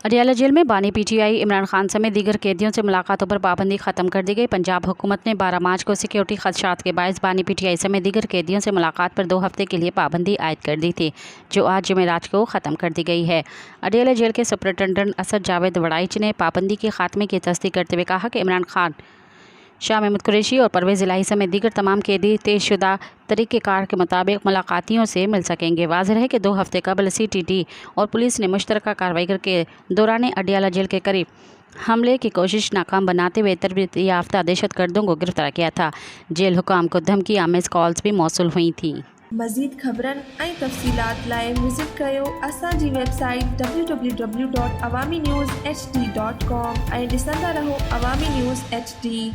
Adiala jail में बानी PTI Imran Khan समेत दीगर कैदियों से मुलाकातों पर पाबंदी खत्म कर दी गई। पंजाब हुकूमत ने 12 मार्च को सिक्योरिटी खदशात के बायस बानी पीटीआई समेत दीगर कैदियों से मुलाकात पर 2 हफ्ते के लिए पाबंदी आयद कर दी थी, जो आज जुमेरात को ख़त्म कर दी गई है। अडियाला जेल के सुपरिटेंडेंट असद जावेद वड़ाइच ने पाबंदी के खात्मे की तस्दीक करते हुए कहा कि इमरान खान, शाह महमूद कुरैशी और परवेज़ इलाही समेत दीगर तमाम कैदी तयशुदा तरीक़ेकार के मुताबिक मुलाकातियों से मिल सकेंगे। वाज़ेह है कि 2 हफ्ते कबल CTT और पुलिस ने मुश्तरका कार्रवाई करके दौरान अडियाला जेल के करीब हमले की कोशिश नाकाम बनाते हुए तरबियत याफ्ता दहशतगर्दों को गिरफ्तार किया था। जेल हुकाम को धमकी आमेज़ कॉल्स भी मौसूल हुई थी। मज़ीद ख़बरनि ऐं तफ़सीलात लाइ विज़िट कयो असांजी वेबसाइट www.awamiNewsHD.com ऐं ॾिसंदा रहो अवामी न्यूज़ HD।